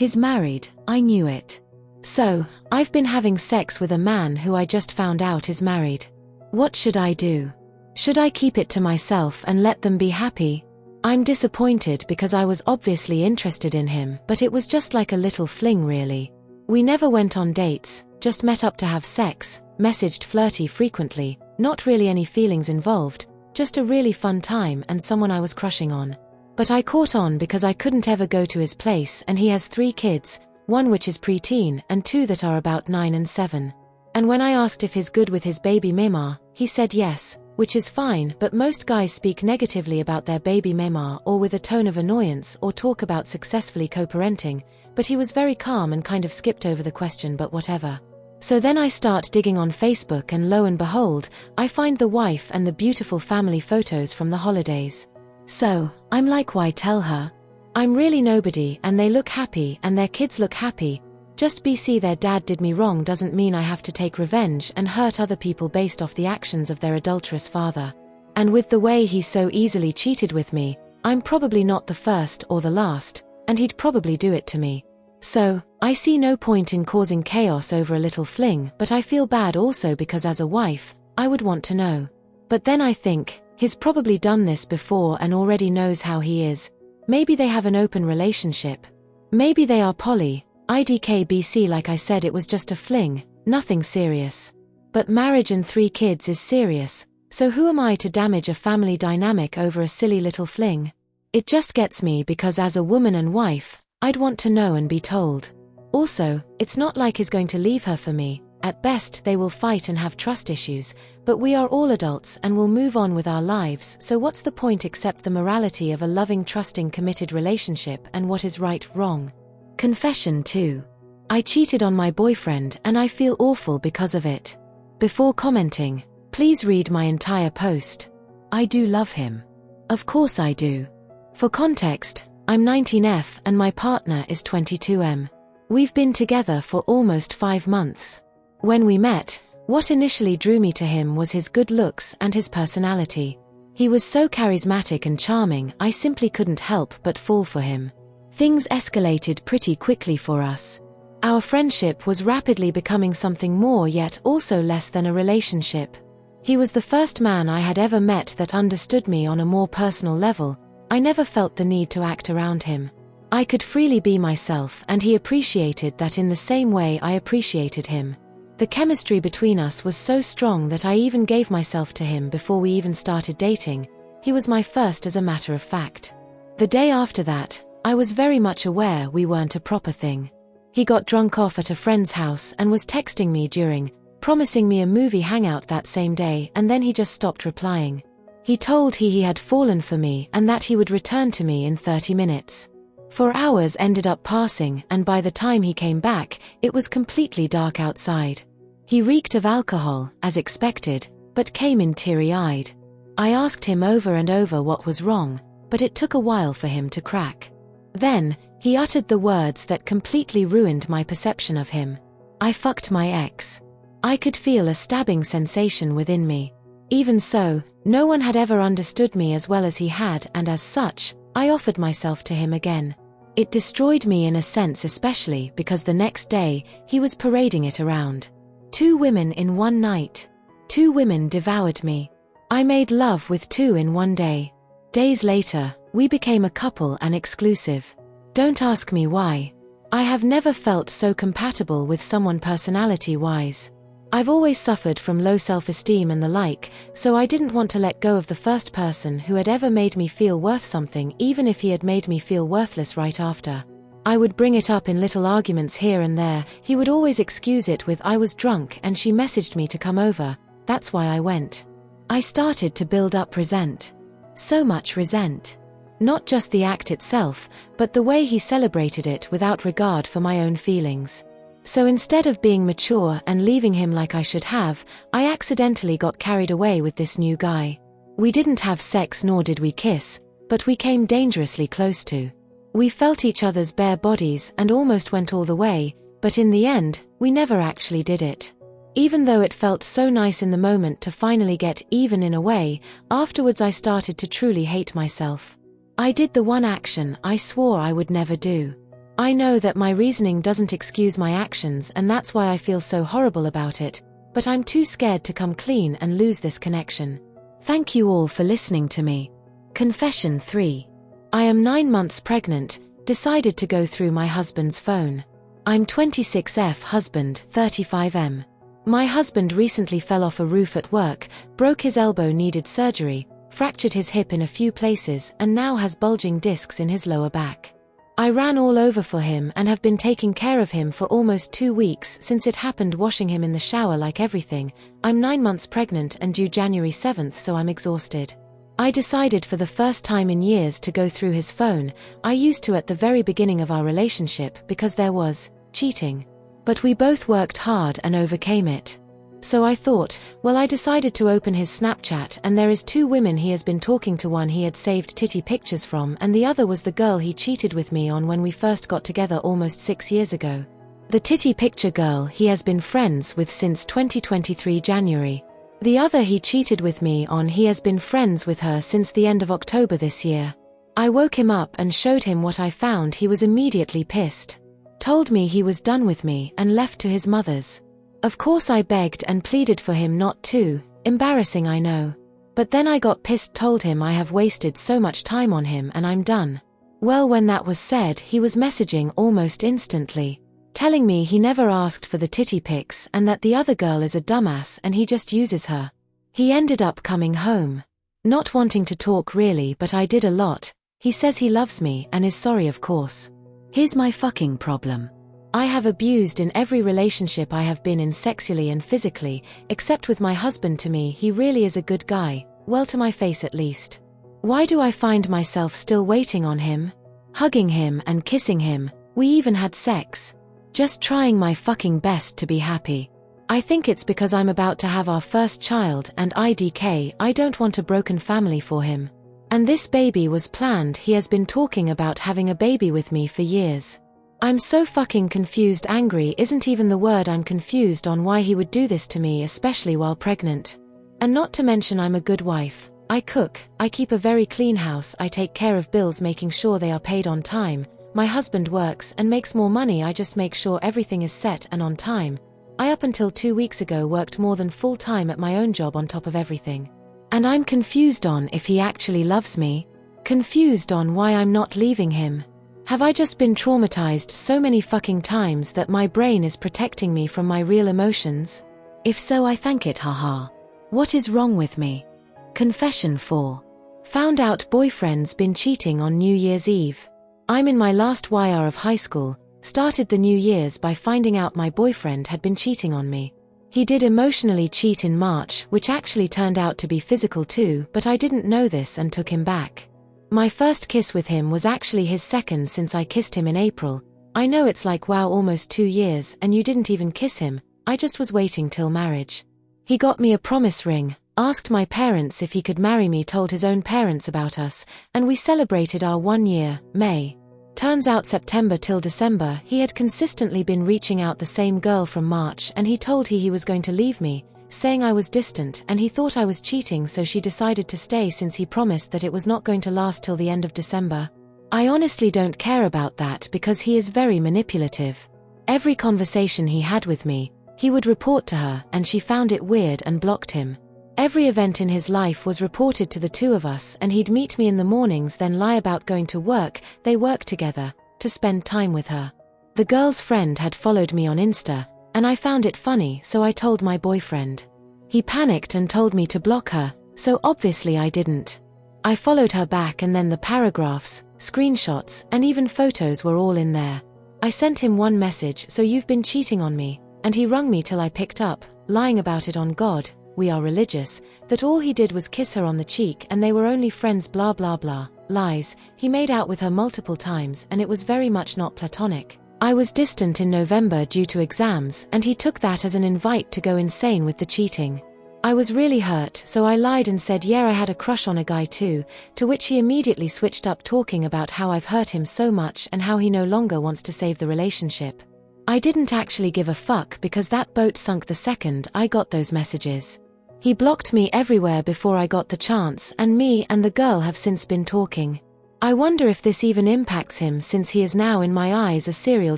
He's married, I knew it. So, I've been having sex with a man who I just found out is married. What should I do? Should I keep it to myself and let them be happy? I'm disappointed because I was obviously interested in him, but it was just like a little fling really. We never went on dates, just met up to have sex, messaged flirty frequently, not really any feelings involved, just a really fun time and someone I was crushing on. But I caught on because I couldn't ever go to his place and he has 3 kids, 1 which is preteen and 2 that are about 9 and 7. And when I asked if he's good with his baby Mema, he said yes, which is fine, but most guys speak negatively about their baby Mema or with a tone of annoyance or talk about successfully co-parenting, but he was very calm and kind of skipped over the question, but whatever. So then I start digging on Facebook and lo and behold, I find the wife and the beautiful family photos from the holidays. So, I'm like, why tell her? I'm really nobody and they look happy and their kids look happy. Just BC their dad did me wrong doesn't mean I have to take revenge and hurt other people based off the actions of their adulterous father. And with the way he so easily cheated with me, I'm probably not the first or the last, and he'd probably do it to me. So, I see no point in causing chaos over a little fling, but I feel bad also because as a wife, I would want to know. But then I think, he's probably done this before and already knows how he is. Maybe they have an open relationship. Maybe they are poly. IDK-BC, like I said, it was just a fling, nothing serious. But marriage and 3 kids is serious, so who am I to damage a family dynamic over a silly little fling? It just gets me because as a woman and wife, I'd want to know and be told. Also, it's not like he's going to leave her for me. At best they will fight and have trust issues, but we are all adults and will move on with our lives, so what's the point except the morality of a loving, trusting, committed relationship and what is right, wrong? Confession 2. I cheated on my boyfriend and I feel awful because of it. Before commenting, please read my entire post. I do love him. Of course I do. For context, I'm 19F and my partner is 22M. We've been together for almost 5 months. When we met, what initially drew me to him was his good looks and his personality. He was so charismatic and charming, I simply couldn't help but fall for him. Things escalated pretty quickly for us. Our friendship was rapidly becoming something more, yet also less than a relationship. He was the first man I had ever met that understood me on a more personal level. I never felt the need to act around him. I could freely be myself and he appreciated that in the same way I appreciated him. The chemistry between us was so strong that I even gave myself to him before we even started dating. He was my first, as a matter of fact. The day after that, I was very much aware we weren't a proper thing. He got drunk off at a friend's house and was texting me during, promising me a movie hangout that same day, and then he just stopped replying. He told he had fallen for me and that he would return to me in 30 minutes. 4 hours ended up passing and by the time he came back, it was completely dark outside. He reeked of alcohol, as expected, but came in teary-eyed. I asked him over and over what was wrong, but it took a while for him to crack. Then, he uttered the words that completely ruined my perception of him. I fucked my ex. I could feel a stabbing sensation within me. Even so, no one had ever understood me as well as he had, and as such, I offered myself to him again. It destroyed me in a sense, especially because the next day, he was parading it around. 2 women in one night. 2 women devoured me. I made love with 2 in one day. Days later, we became a couple and exclusive. Don't ask me why. I have never felt so compatible with someone personality-wise. I've always suffered from low self-esteem and the like, so I didn't want to let go of the first person who had ever made me feel worth something, even if he had made me feel worthless right after. I would bring it up in little arguments here and there. He would always excuse it with I was drunk and she messaged me to come over. That's why I went. I started to build up resent. So much resent. Not just the act itself, but the way he celebrated it without regard for my own feelings. So instead of being mature and leaving him like I should have, I accidentally got carried away with this new guy. We didn't have sex nor did we kiss, but we came dangerously close to. We felt each other's bare bodies and almost went all the way, but in the end, we never actually did it. Even though it felt so nice in the moment to finally get even in a way, afterwards I started to truly hate myself. I did the one action I swore I would never do. I know that my reasoning doesn't excuse my actions and that's why I feel so horrible about it, but I'm too scared to come clean and lose this connection. Thank you all for listening to me. Confession 3. I am 9 months pregnant, decided to go through my husband's phone. I'm 26F husband, 35M. My husband recently fell off a roof at work, broke his elbow, needed surgery, fractured his hip in a few places and now has bulging discs in his lower back. I ran all over for him and have been taking care of him for almost 2 weeks since it happened, washing him in the shower like everything. I'm 9 months pregnant and due January 7th, so I'm exhausted. I decided for the first time in years to go through his phone. I used to at the very beginning of our relationship because there was cheating. But we both worked hard and overcame it. So I thought, well, I decided to open his Snapchat and there is 2 women he has been talking to. One he had saved titty pictures from and the other was the girl he cheated with me on when we first got together almost 6 years ago. The titty picture girl he has been friends with since 2023 January. The other he cheated with me on, he has been friends with her since the end of October this year. I woke him up and showed him what I found. He was immediately pissed. Told me he was done with me and left to his mother's. Of course I begged and pleaded for him not to. Embarrassing, I know. But then I got pissed, told him I have wasted so much time on him and I'm done. Well, when that was said, he was messaging almost instantly, telling me he never asked for the titty pics and that the other girl is a dumbass and he just uses her. He ended up coming home. Not wanting to talk really, but I did a lot. He says he loves me and is sorry, of course. Here's my fucking problem. I have abused in every relationship I have been in, sexually and physically, except with my husband. To me, he really is a good guy, well, to my face at least. Why do I find myself still waiting on him? Hugging him and kissing him, we even had sex. Just trying my fucking best to be happy. I think it's because I'm about to have our first child and IDK, I don't want a broken family for him. And this baby was planned. He has been talking about having a baby with me for years. I'm so fucking confused. Angry isn't even the word. I'm confused on why he would do this to me, especially while pregnant. And not to mention I'm a good wife. I cook, I keep a very clean house, I take care of bills, making sure they are paid on time. My husband works and makes more money, I just make sure everything is set and on time. I up until 2 weeks ago worked more than full time at my own job on top of everything. And I'm confused on if he actually loves me. Confused on why I'm not leaving him. Have I just been traumatized so many fucking times that my brain is protecting me from my real emotions? If so, I thank it, haha. What is wrong with me? Confession 4. Found out boyfriend's been cheating on New Year's Eve. I'm in my last year of high school, started the New Year's by finding out my boyfriend had been cheating on me. He did emotionally cheat in March, which actually turned out to be physical too, but I didn't know this and took him back. My first kiss with him was actually his second since I kissed him in April. I know it's like, wow, almost 2 years and you didn't even kiss him. I just was waiting till marriage. He got me a promise ring, asked my parents if he could marry me, told his own parents about us, and we celebrated our 1 year, May. Turns out September till December he had consistently been reaching out the same girl from March, and he told he was going to leave me, saying I was distant and he thought I was cheating, so she decided to stay since he promised that it was not going to last till the end of December. I honestly don't care about that because he is very manipulative. Every conversation he had with me, he would report to her and she found it weird and blocked him. Every event in his life was reported to the two of us, and he'd meet me in the mornings, then lie about going to work, they work together, to spend time with her. The girl's friend had followed me on Insta, and I found it funny, so I told my boyfriend. He panicked and told me to block her, so obviously I didn't. I followed her back and then the paragraphs, screenshots, and even photos were all in there. I sent him one message, so you've been cheating on me, and he rung me till I picked up, lying about it on God, we are religious, that all he did was kiss her on the cheek and they were only friends, blah blah blah, lies. He made out with her multiple times and it was very much not platonic. I was distant in November due to exams and he took that as an invite to go insane with the cheating. I was really hurt, so I lied and said yeah, I had a crush on a guy too, to which he immediately switched up talking about how I've hurt him so much and how he no longer wants to save the relationship. I didn't actually give a fuck because that boat sunk the second I got those messages. He blocked me everywhere before I got the chance, and me and the girl have since been talking. I wonder if this even impacts him since he is now in my eyes a serial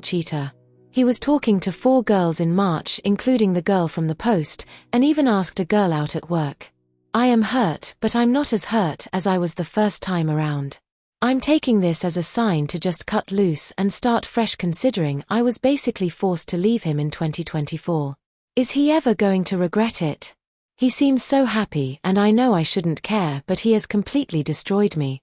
cheater. He was talking to 4 girls in March, including the girl from the post, and even asked a girl out at work. I am hurt, but I'm not as hurt as I was the first time around. I'm taking this as a sign to just cut loose and start fresh, considering I was basically forced to leave him in 2024. Is he ever going to regret it? He seems so happy, and I know I shouldn't care, but he has completely destroyed me.